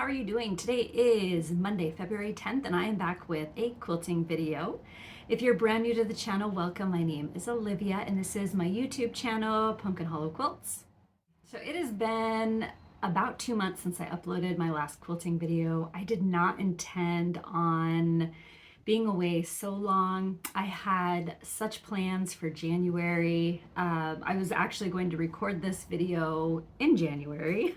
are you doing? Today is Monday, February 10th, and I am back with a quilting video. If you're brand new to the channel, welcome. My name is Olivia, and this is my YouTube channel, Pumpkin Hollow Quilts. So it has been about 2 months since I uploaded my last quilting video. I did not intend on being away so long. I had such plans for January. I was actually going to record this video in January.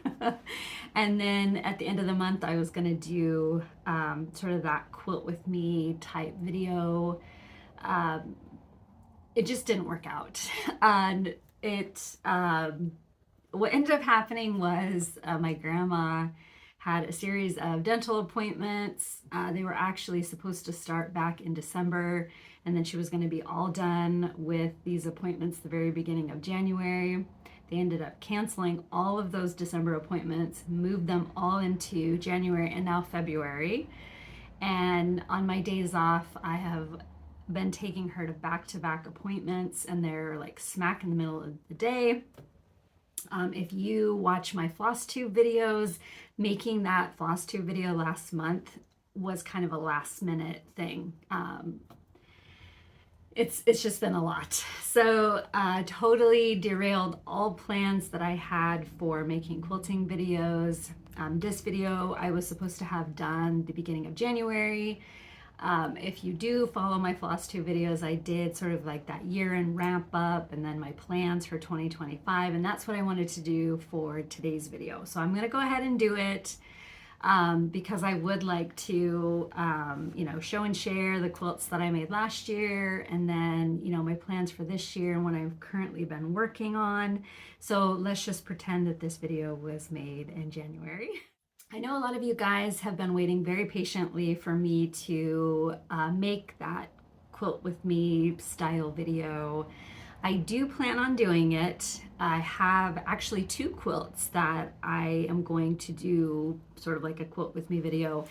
And then at the end of the month, I was gonna do sort of that quilt with me type video. It just didn't work out. And what ended up happening was my grandma had a series of dental appointments. They were actually supposed to start back in December, and then she was going to be all done with these appointments the very beginning of January. They ended up canceling all of those December appointments, moved them all into January and now February. And on my days off, I have been taking her to back-to-back appointments, and they're like smack in the middle of the day. If you watch my floss tube videos, making that floss tube video last month was kind of a last minute thing. It's just been a lot. So totally derailed all plans that I had for making quilting videos. This video I was supposed to have done the beginning of January. If you do follow my floss tube videos, I did sort of like that year-end ramp up and then my plans for 2025, and that's what I wanted to do for today's video. So I'm gonna go ahead and do it because I would like to show and share the quilts that I made last year, and then my plans for this year and what I've currently been working on. So let's just pretend that this video was made in January. I know a lot of you guys have been waiting very patiently for me to make that quilt with me style video. I do plan on doing it. I have actually 2 quilts that I am going to do sort of like a quilt with me video.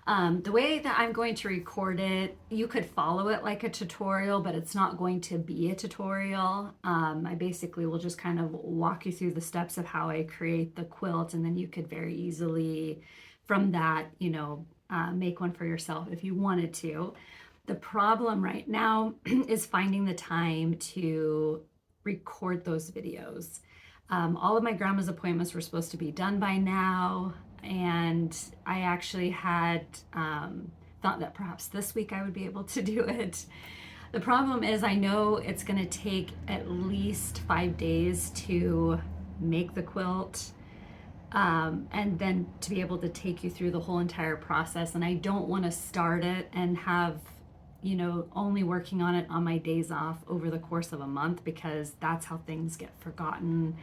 The way that I'm going to record it, you could follow it like a tutorial, but it's not going to be a tutorial. I basically will just kind of walk you through the steps of how I create the quilt, and then you could very easily from that, make one for yourself if you wanted to. The problem right now is finding the time to record those videos. All of my grandma's appointments were supposed to be done by now, and I actually had thought that perhaps this week I would be able to do it. The problem is I know it's going to take at least 5 days to make the quilt, and then to be able to take you through the whole entire process, and I don't want to start it and have only working on it on my days off over the course of a month, because that's how things get forgotten.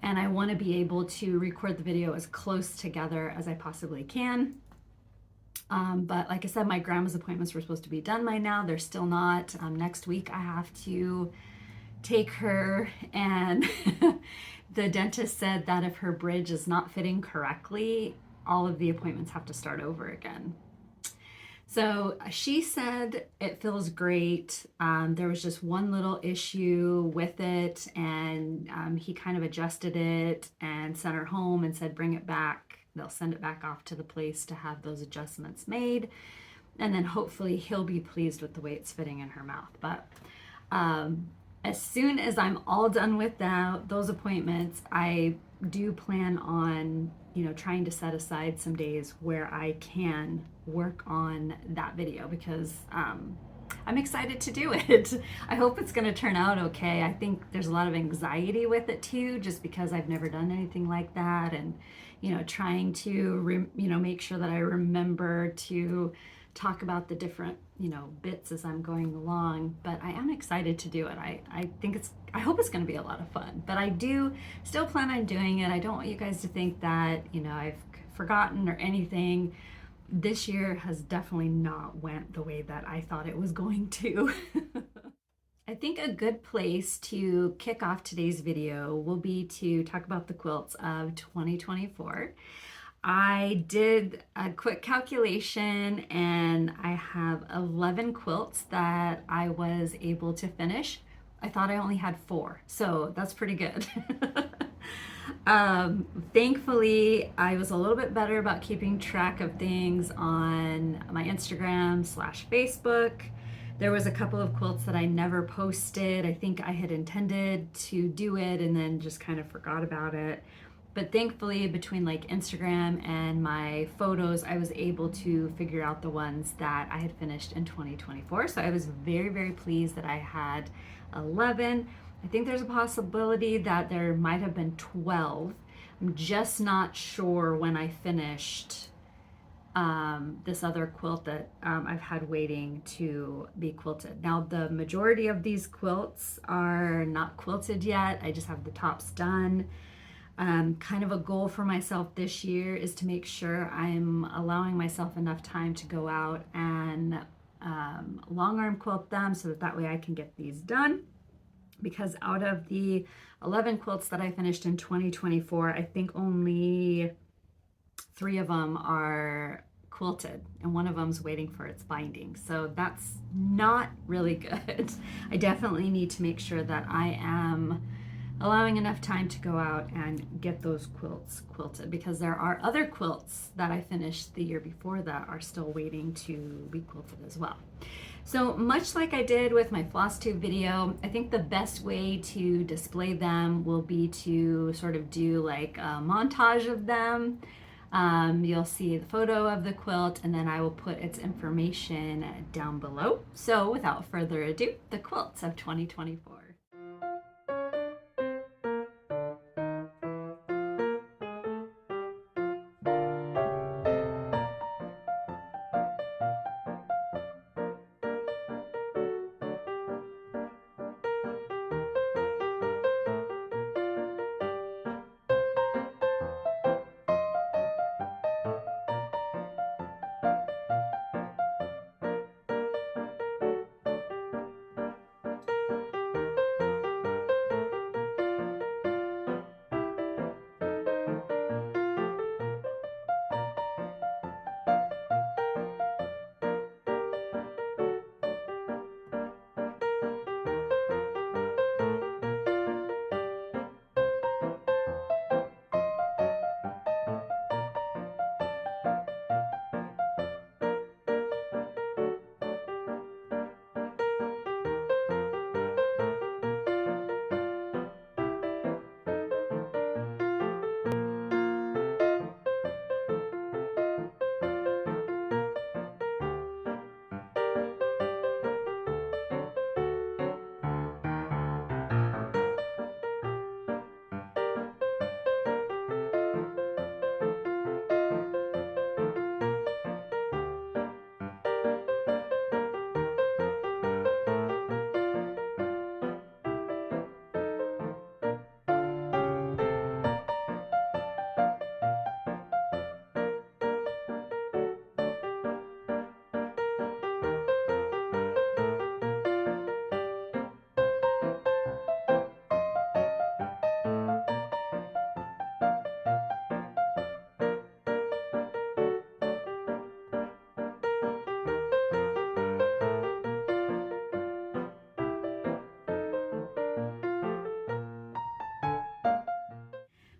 And I want to be able to record the video as close together as I possibly can. But like I said, my grandma's appointments were supposed to be done by now. They're still not. Next week I have to take her, and the dentist said that if her bridge is not fitting correctly, all of the appointments have to start over again. So she said it feels great. There was just one little issue with it, and he kind of adjusted it and sent her home and said, bring it back. They'll send it back off to the place to have those adjustments made. And then hopefully he'll be pleased with the way it's fitting in her mouth. But as soon as I'm all done with those appointments, I do plan on trying to set aside some days where I can work on that video, because I'm excited to do it. I hope it's going to turn out okay. I think there's a lot of anxiety with it too, just because I've never done anything like that, and trying to make sure that I remember to talk about the different bits as I'm going along. But I am excited to do it. I hope it's going to be a lot of fun, but I do still plan on doing it. I don't want you guys to think that I've forgotten or anything. This year has definitely not went the way that I thought it was going to. I think a good place to kick off today's video will be to talk about the quilts of 2024. I did a quick calculation, and I have 11 quilts that I was able to finish. I thought I only had 4, so that's pretty good. Thankfully, I was a little bit better about keeping track of things on my Instagram/Facebook. There was a couple of quilts that I never posted. I think I had intended to do it and then just kind of forgot about it. But thankfully, between like Instagram and my photos, I was able to figure out the ones that I had finished in 2024. So I was very, very pleased that I had 11. I think there's a possibility that there might have been 12. I'm just not sure when I finished this other quilt that I've had waiting to be quilted. Now, the majority of these quilts are not quilted yet. I just have the tops done. Kind of a goal for myself this year is to make sure I'm allowing myself enough time to go out and long arm quilt them so that way I can get these done. Because out of the 11 quilts that I finished in 2024, I think only 3 of them are quilted and one of them's waiting for its binding. So that's not really good. I definitely need to make sure that I am allowing enough time to go out and get those quilts quilted, because there are other quilts that I finished the year before that are still waiting to be quilted as well. So much like I did with my floss tube video, I think the best way to display them will be to sort of do like a montage of them. You'll see the photo of the quilt and then I will put its information down below. So without further ado, the quilts of 2024.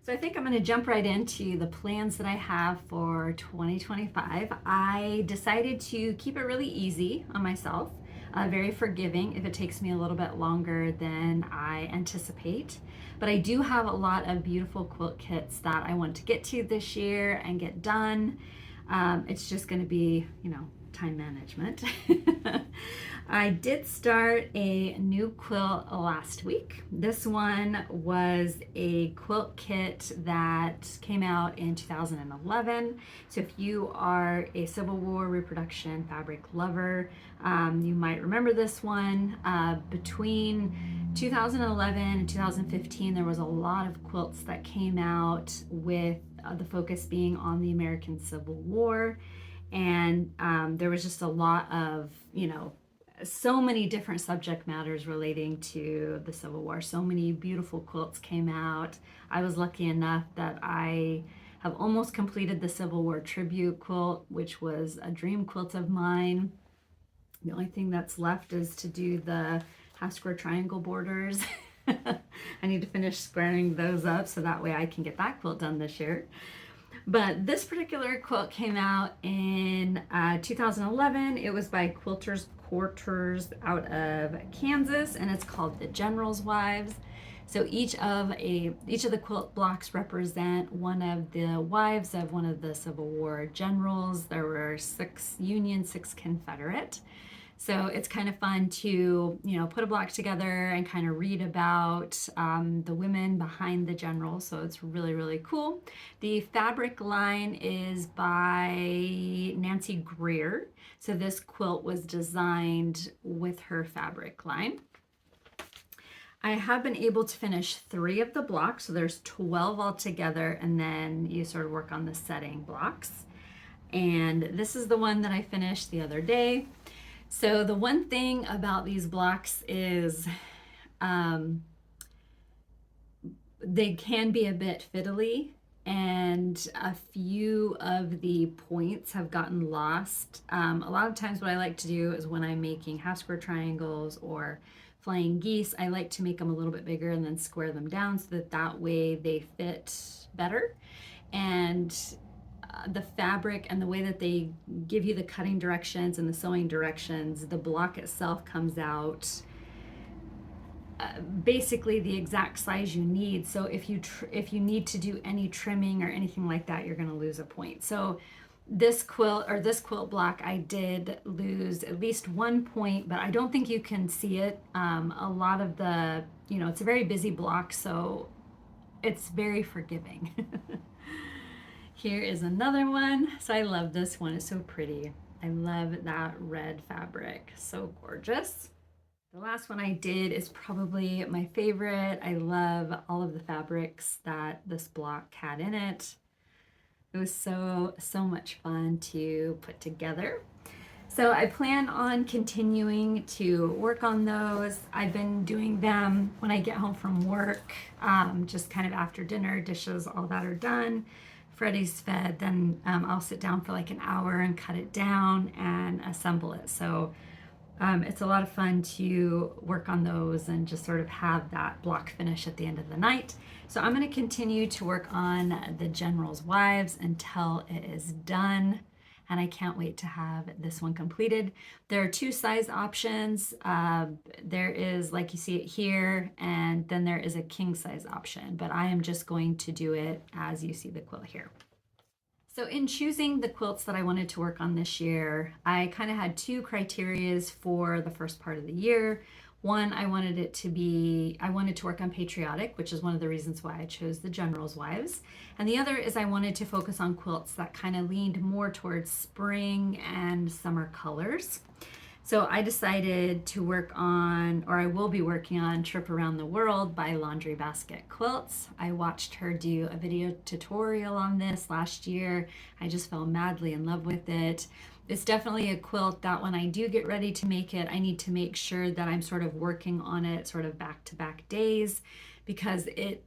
So I think I'm going to jump right into the plans that I have for 2025. I decided to keep it really easy on myself, very forgiving if it takes me a little bit longer than I anticipate. But I do have a lot of beautiful quilt kits that I want to get to this year and get done. It's just going to be, time management. I did start a new quilt last week. This one was a quilt kit that came out in 2011. So if you are a Civil War reproduction fabric lover, you might remember this one. Between 2011 and 2015, there was a lot of quilts that came out with the focus being on the American Civil War. And there was just a lot of, so many different subject matters relating to the Civil War. So many beautiful quilts came out. I was lucky enough that I have almost completed the Civil War tribute quilt, which was a dream quilt of mine. The only thing that's left is to do the half square triangle borders. I need to finish squaring those up so that way I can get that quilt done this year. But this particular quilt came out in 2011. It was by Quilters Quarters out of Kansas, and it's called The General's Wives. So each of the quilt blocks represent one of the wives of one of the Civil War generals. There were 6 Union, 6 Confederate. So it's kind of fun to, put a block together and kind of read about the women behind the general. So it's really, really cool. The fabric line is by Nancy Greer. So this quilt was designed with her fabric line. I have been able to finish 3 of the blocks. So there's 12 altogether, and then you sort of work on the setting blocks. And this is the one that I finished the other day. So the one thing about these blocks is they can be a bit fiddly, and a few of the points have gotten lost. A lot of times what I like to do is when I'm making half square triangles or flying geese, I like to make them a little bit bigger and then square them down so that way they fit better. And the fabric and the way that they give you the cutting directions and the sewing directions, the block itself comes out basically the exact size you need. So if you need to do any trimming or anything like that, you're going to lose a point. So this quilt block, I did lose at least 1 point, but I don't think you can see it. A lot of the, it's a very busy block, so it's very forgiving. Here is another one. So I love this one. It's so pretty. I love that red fabric. So gorgeous. The last one I did is probably my favorite. I love all of the fabrics that this block had in it. It was so much fun to put together. So I plan on continuing to work on those. I've been doing them when I get home from work, just kind of after dinner, dishes, all that are done. Freddie's fed, then I'll sit down for like an hour and cut it down and assemble it. So it's a lot of fun to work on those and just sort of have that block finish at the end of the night. So I'm going to continue to work on the General's Wives until it is done. And I can't wait to have this one completed. There are 2 size options. There is, like you see it here, and then there is a king size option, but I am just going to do it as you see the quilt here. So in choosing the quilts that I wanted to work on this year, I kind of had 2 criterias for the first part of the year. One, I wanted to work on patriotic, which is one of the reasons why I chose the General's Wives. And the other is I wanted to focus on quilts that kind of leaned more towards spring and summer colors. So I decided to work on, or I will be working on, Trip Around the World by Laundry Basket Quilts. I watched her do a video tutorial on this last year. I just fell madly in love with it. It's definitely a quilt that when I do get ready to make it, I need to make sure that I'm sort of working on it sort of back-to-back days, because it,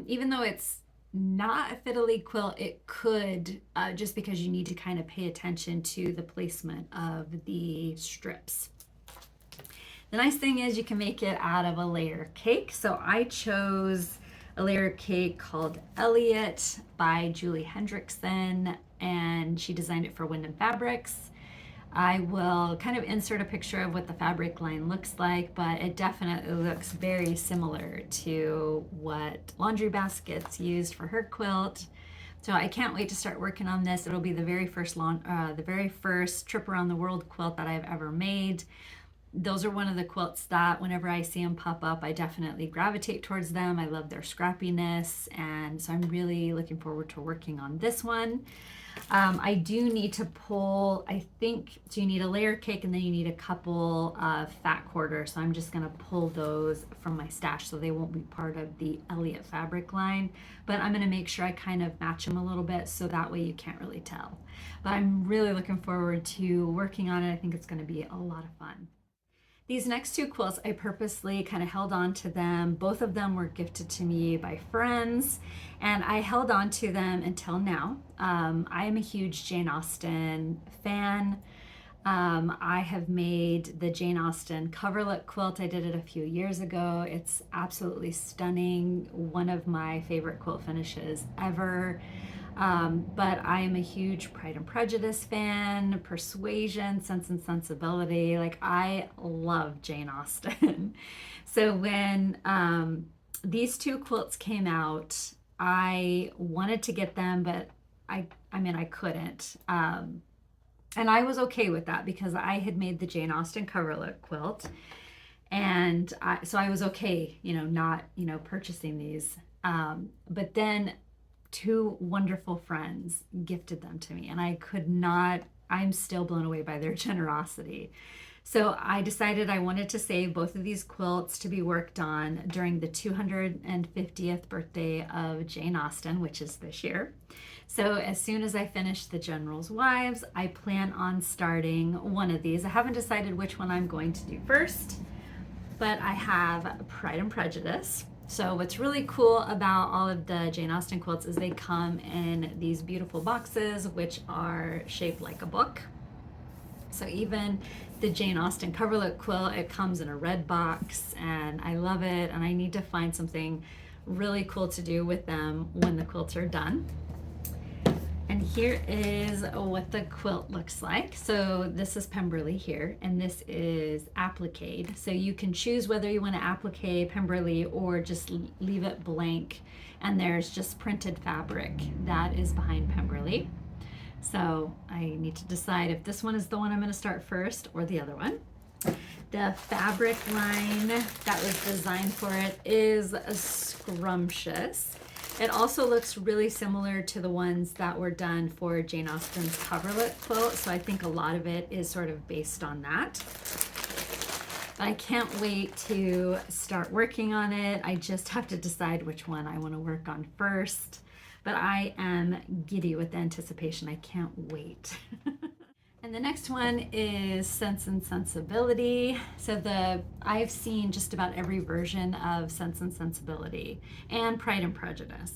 even though it's not a fiddly quilt, it could, just because you need to kind of pay attention to the placement of the strips. The nice thing is you can make it out of a layer cake. So I chose a layer cake called Elliot by Julie Hendrickson, and she designed it for Wyndham Fabrics. I will kind of insert a picture of what the fabric line looks like, but it definitely looks very similar to what Laundry Baskets used for her quilt. So I can't wait to start working on this. It'll be the very first Trip Around the World quilt that I've ever made. Those are one of the quilts that whenever I see them pop up, I definitely gravitate towards them. I love their scrappiness, and so I'm really looking forward to working on this one. I do need to pull, I think, so you need a layer cake and then you need a couple of fat quarters. So I'm just going to pull those from my stash so they won't be part of the Elliot fabric line. But I'm going to make sure I kind of match them a little bit so that way you can't really tell. But I'm really looking forward to working on it. I think it's going to be a lot of fun. These next 2 quilts, I purposely kind of held on to them. Both of them were gifted to me by friends, and I held on to them until now. I am a huge Jane Austen fan. I have made the Jane Austen coverlet quilt. I did it a few years ago. It's absolutely stunning. One of my favorite quilt finishes ever. But I am a huge Pride and Prejudice fan, Persuasion, Sense and Sensibility. Like, I love Jane Austen. So when these two quilts came out, I wanted to get them, but I mean, I couldn't. And I was okay with that because I had made the Jane Austen coverlet quilt. And so I was okay, not, purchasing these. But then two wonderful friends gifted them to me, and I could not, I'm still blown away by their generosity. So I decided I wanted to save both of these quilts to be worked on during the 250th birthday of Jane Austen, which is this year. So as soon as I finish the General's Wives, I plan on starting one of these. I haven't decided which one I'm going to do first, but I have Pride and Prejudice. So what's really cool about all of the Jane Austen quilts is they come in these beautiful boxes, which are shaped like a book. So even the Jane Austen coverlet quilt, it comes in a red box, and I love it, and I need to find something really cool to do with them when the quilts are done. And here is what the quilt looks like. So this is Pemberley here, and this is appliqued. So you can choose whether you want to applique Pemberley or just leave it blank. And there's just printed fabric that is behind Pemberley. So I need to decide if this one is the one I'm going to start first or the other one. The fabric line that was designed for it is scrumptious. It also looks really similar to the ones that were done for Jane Austen's coverlet quilt, so I think a lot of it is sort of based on that. But I can't wait to start working on it. I just have to decide which one I want to work on first. But I am giddy with anticipation. I can't wait. And the next one is Sense and Sensibility. So I've seen just about every version of Sense and Sensibility and Pride and Prejudice.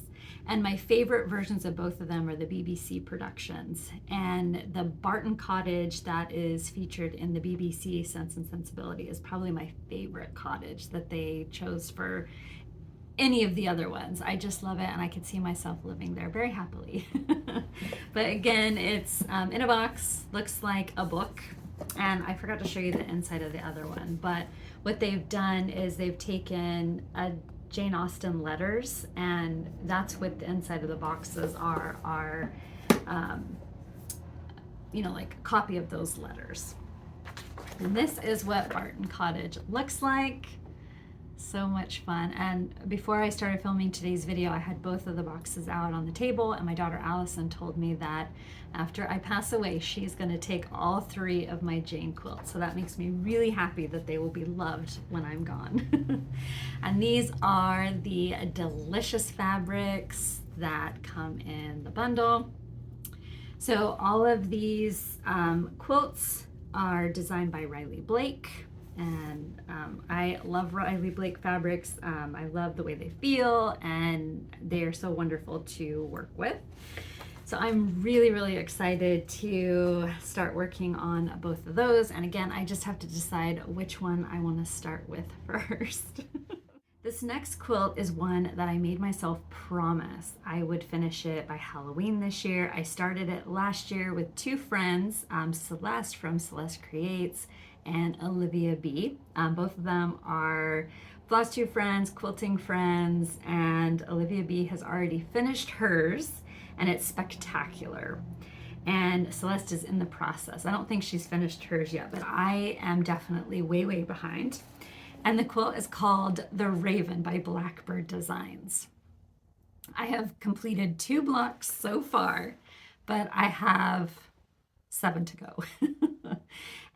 And my favorite versions of both of them are the BBC productions. And the Barton cottage that is featured in the BBC Sense and Sensibility is probably my favorite cottage that they chose for any of the other ones. I just love it, and I could see myself living there very happily. But again, it's in a box, looks like a book, and I forgot to show you the inside of the other one. But what they've done is they've taken Jane Austen letters, and that's what the inside of the boxes are like a copy of those letters. And this is what Barton Cottage looks like. So much fun. And before I started filming today's video, I had both of the boxes out on the table, and my daughter Allison told me that after I pass away, she's going to take all 3 of my Jane quilts. So that makes me really happy that they will be loved when I'm gone. And these are the delicious fabrics that come in the bundle. So all of these quilts are designed by Riley Blake. And I love Riley Blake fabrics. I love the way they feel, and they are so wonderful to work with. So I'm really, really excited to start working on both of those. And again, I just have to decide which one I want to start with first. This next quilt is one that I made myself promise I would finish it by Halloween this year. I started it last year with 2 friends, Celeste from Celeste Creates and Olivia B. Both of them are FlossTube friends, quilting friends, and Olivia B has already finished hers, and it's spectacular. And Celeste is in the process. I don't think she's finished hers yet, but I am definitely way, way behind. And the quilt is called The Raven by Blackbird Designs. I have completed 2 blocks so far, but I have 7 to go.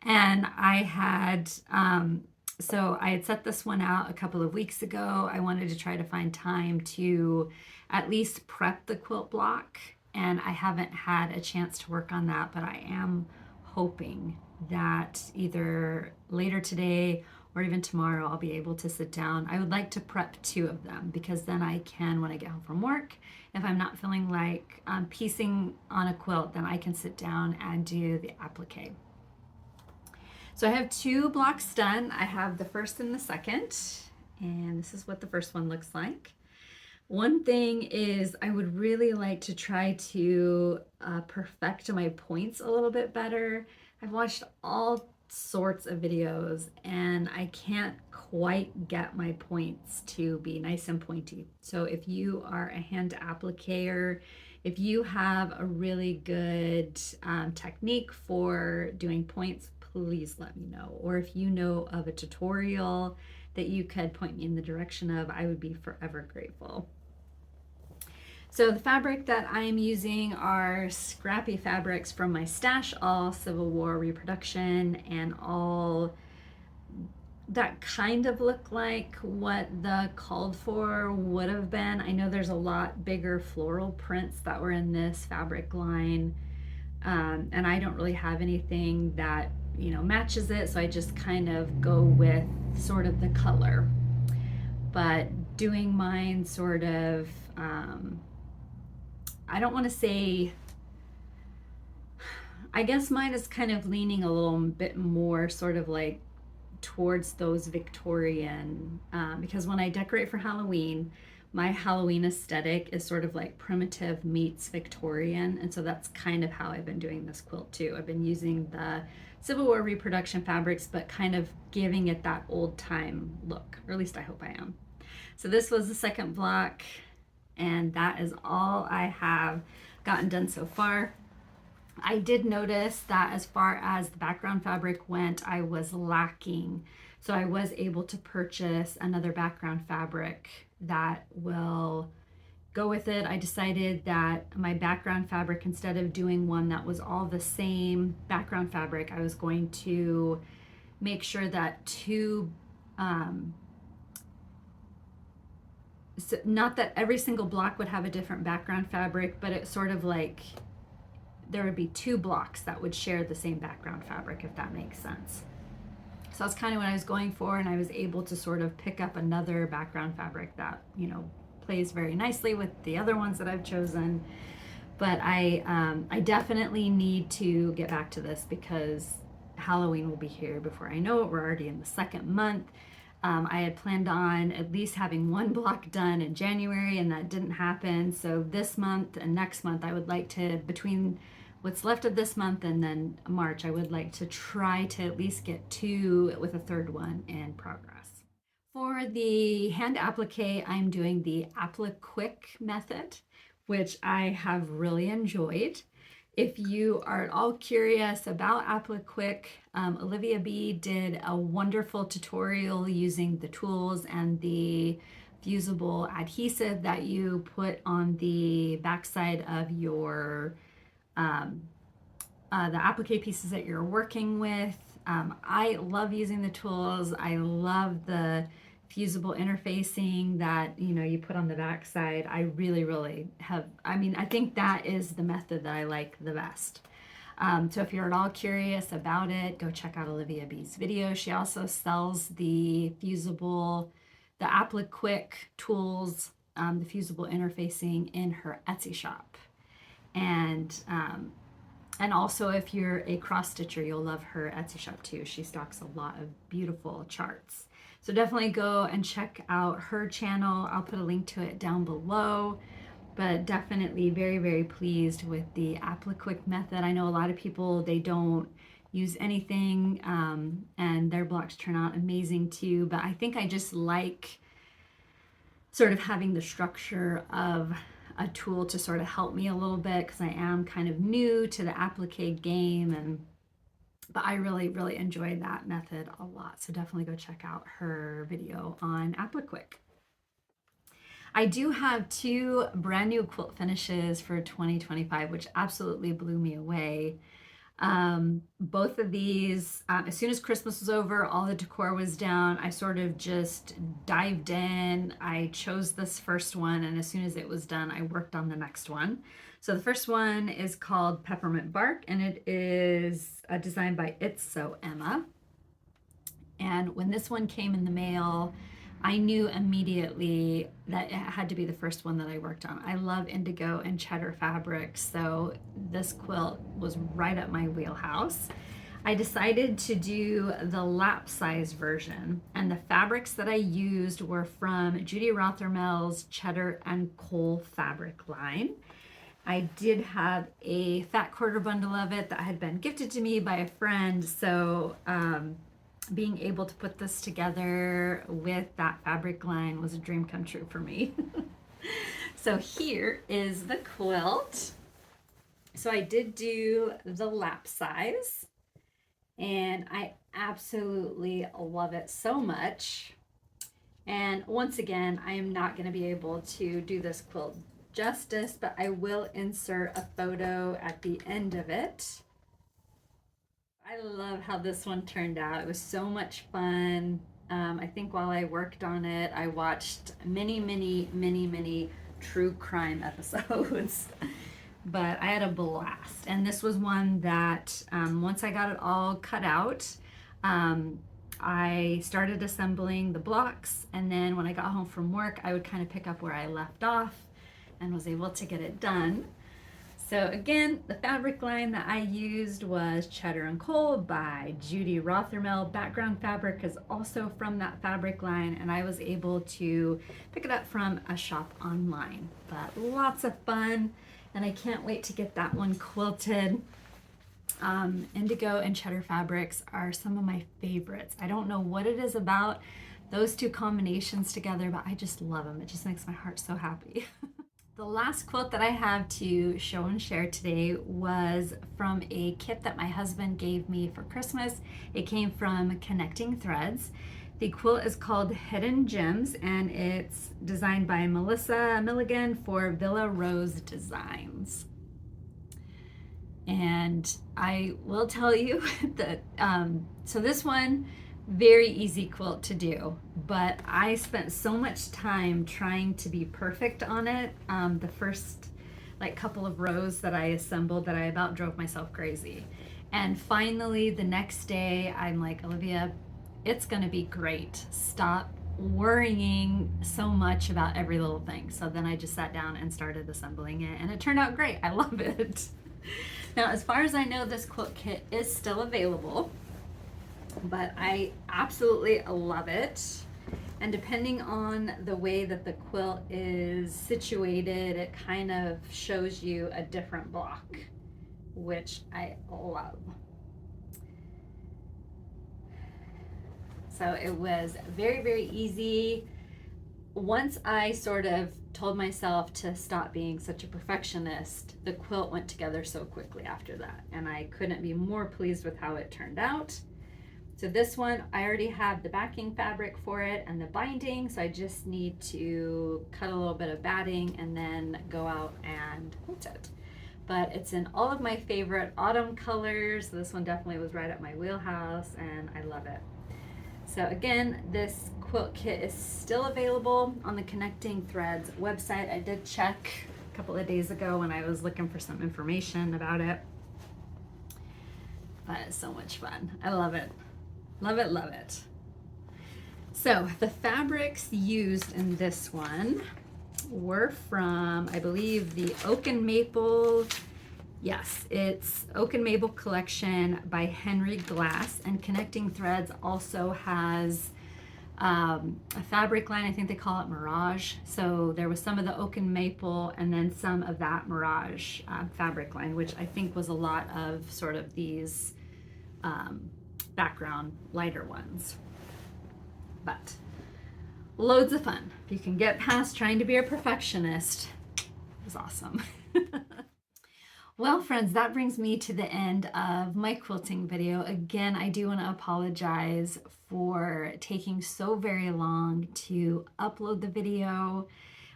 And I had, so I had set this one out a couple of weeks ago. I wanted to try to find time to at least prep the quilt block, and I haven't had a chance to work on that, but I am hoping that either later today or even tomorrow I'll be able to sit down. I would like to prep 2 of them, because then I can, when I get home from work, if I'm not feeling like piecing on a quilt, then I can sit down and do the applique. So I have 2 blocks done. I have the first and the second, and this is what the first one looks like. One thing is I would really like to try to perfect my points a little bit better. I've watched all sorts of videos and I can't quite get my points to be nice and pointy. So if you are a hand applicator, if you have a really good technique for doing points, please let me know. Or if you know of a tutorial that you could point me in the direction of, I would be forever grateful. So the fabric that I'm using are scrappy fabrics from my stash, all Civil War reproduction and all that kind of look like what the called for would have been. I know there's a lot bigger floral prints that were in this fabric line, and I don't really have anything that, you know, matches it, so I just kind of go with sort of the color. But doing mine sort of, I don't want to say, I guess mine is kind of leaning a little bit more sort of like towards those Victorian, because when I decorate for Halloween, my Halloween aesthetic is sort of like primitive meets Victorian, and so that's kind of how I've been doing this quilt too. I've been using the Civil War reproduction fabrics, but kind of giving it that old time look, or at least I hope I am. So this was the second block, and that is all I have gotten done so far. I did notice that as far as the background fabric went, I was lacking. So I was able to purchase another background fabric that will go with it. I decided that my background fabric, instead of doing one that was all the same background fabric, I was going to make sure that so not that every single block would have a different background fabric, but it's sort of like there would be 2 blocks that would share the same background fabric, if that makes sense. So that's kind of what I was going for, and I was able to sort of pick up another background fabric that, you know, plays very nicely with the other ones that I've chosen. But I definitely need to get back to this because Halloween will be here before I know it. We're already in the 2nd month. I had planned on at least having 1 block done in January, and that didn't happen. So this month and next month, I would like to, between what's left of this month and then March, I would like to try to at least get 2 with a 3rd one in progress. For the hand applique, I'm doing the Applique method, which I have really enjoyed. If you are at all curious about Applique, Olivia B did a wonderful tutorial using the tools and the fusible adhesive that you put on the backside of your the applique pieces that you're working with. I love using the tools. I love the fusible interfacing that, you know, you put on the backside. I really have, I mean, I think that is the method that I like the best. So if you're at all curious about it, go check out Olivia B's video. She also sells the fusible, the Applique tools, the fusible interfacing in her Etsy shop. And also, if you're a cross stitcher, you'll love her Etsy shop too. She stocks a lot of beautiful charts. So definitely go and check out her channel. I'll put a link to it down below. But definitely very pleased with the Applique method. I know a lot of people, they don't use anything, and their blocks turn out amazing too. But I think I just like sort of having the structure of a tool to sort of help me a little bit, because I am kind of new to the applique game, but I really enjoyed that method a lot. So definitely go check out her video on Applique. I do have 2 brand new quilt finishes for 2025, which absolutely blew me away. Both of these, as soon as Christmas was over, all the decor was down, I sort of just dived in. I chose this first one, and as soon as it was done, I worked on the next one. So the first one is called Peppermint Bark, and it is designed by It's So Emma. And when this one came in the mail, I knew immediately that it had to be the first one that I worked on. I love indigo and cheddar fabrics, so this quilt was right up my wheelhouse. I decided to do the lap size version, and the fabrics that I used were from Judy Rothermel's Cheddar and Coal fabric line. I did have a fat quarter bundle of it that had been gifted to me by a friend, so being able to put this together with that fabric line was a dream come true for me. So here is the quilt. So I did do the lap size, and I absolutely love it so much. And once again, I am not going to be able to do this quilt justice, but I will insert a photo at the end of it. I love how this one turned out. It was so much fun. I think while I worked on it, I watched many true crime episodes. But I had a blast. And this was one that once I got it all cut out, I started assembling the blocks. And then when I got home from work, I would kind of pick up where I left off and was able to get it done. So again, the fabric line that I used was Cheddar and Coal by Judy Rothermel. Background fabric is also from that fabric line, and I was able to pick it up from a shop online. But lots of fun, and I can't wait to get that one quilted. Indigo and cheddar fabrics are some of my favorites. I don't know what it is about those two combinations together, but I just love them. It just makes my heart so happy. The last quilt that I have to show and share today was from a kit that my husband gave me for Christmas. It came from Connecting Threads. The quilt is called Hidden Gems, and it's designed by Melissa Milligan for Villa Rose Designs. And I will tell you that, so this one, very easy quilt to do, but I spent so much time trying to be perfect on it. The first couple of rows that I assembled that I about drove myself crazy. And finally the next day I'm like, Olivia, it's gonna be great. Stop worrying so much about every little thing. So then I just sat down and started assembling it, and it turned out great. I love it. Now, as far as I know, this quilt kit is still available, but I absolutely love it. And depending on the way that the quilt is situated, it kind of shows you a different block, which I love. So it was very easy. Once I sort of told myself to stop being such a perfectionist, the quilt went together so quickly after that, and I couldn't be more pleased with how it turned out. So this one, I already have the backing fabric for it and the binding, so I just need to cut a little bit of batting and then go out and quilt it. But it's in all of my favorite autumn colors. This one definitely was right up my wheelhouse, and I love it. So again, this quilt kit is still available on the Connecting Threads website. I did check a couple of days ago when I was looking for some information about it. But it's so much fun. I love it. Love it, love it. So the fabrics used in this one were from, I believe, the Oak and Maple. Yes, it's Oak and Maple collection by Henry Glass, and Connecting Threads also has a fabric line. I think they call it Mirage. So there was some of the Oak and Maple and then some of that Mirage fabric line, which I think was a lot of sort of these background lighter ones. But loads of fun. If you can get past trying to be a perfectionist, it was awesome. Well, friends, that brings me to the end of my quilting video. Again, I do want to apologize for taking so very long to upload the video.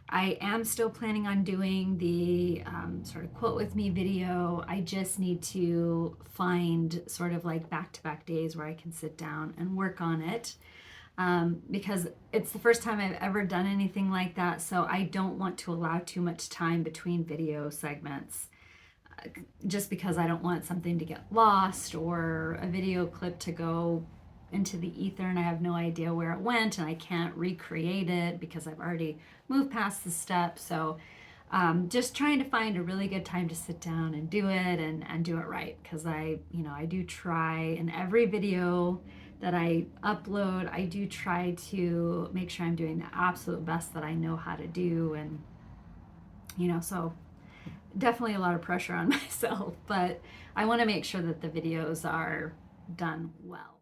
I am still planning on doing the sort of quilt with me video. I just need to find sort of like back-to-back days where I can sit down and work on it, because it's the first time I've ever done anything like that, so I don't want to allow too much time between video segments. Just because I don't want something to get lost or a video clip to go into the ether and I have no idea where it went and I can't recreate it because I've already moved past the step. So just trying to find a really good time to sit down and do it and do it right. Because I do try in every video that I upload, I do try to make sure I'm doing the absolute best that I know how to do. And, so definitely a lot of pressure on myself, but I want to make sure that the videos are done well.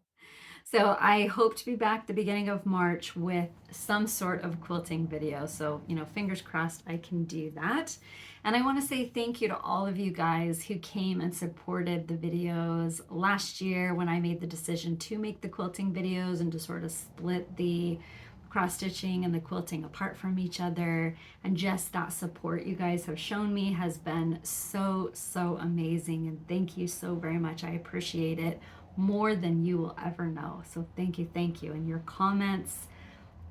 So I hope to be back the beginning of March with some sort of quilting video. So, fingers crossed I can do that. And I want to say thank you to all of you guys who came and supported the videos last year when I made the decision to make the quilting videos and to sort of split the cross stitching and the quilting apart from each other. And just that support you guys have shown me has been so amazing, and thank you so very much. I appreciate it more than you will ever know. So thank you. And your comments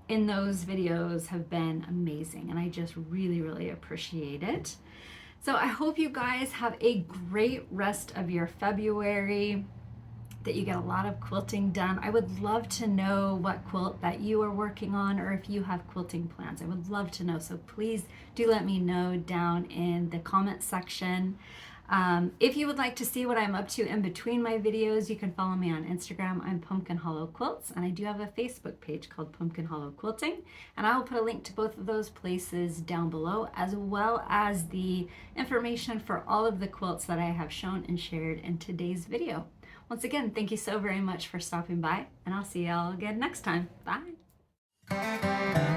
in those videos have been amazing, and I just really appreciate it. So I hope you guys have a great rest of your February, that you get a lot of quilting done. I would love to know what quilt that you are working on, or if you have quilting plans. I would love to know. So please do let me know down in the comment section. If you would like to see what I'm up to in between my videos, you can follow me on Instagram. I'm Pumpkin Hollow Quilts, and I do have a Facebook page called Pumpkin Hollow Quilting, and I will put a link to both of those places down below, as well as the information for all of the quilts that I have shown and shared in today's video. Once again, thank you so very much for stopping by, and I'll see y'all again next time. Bye.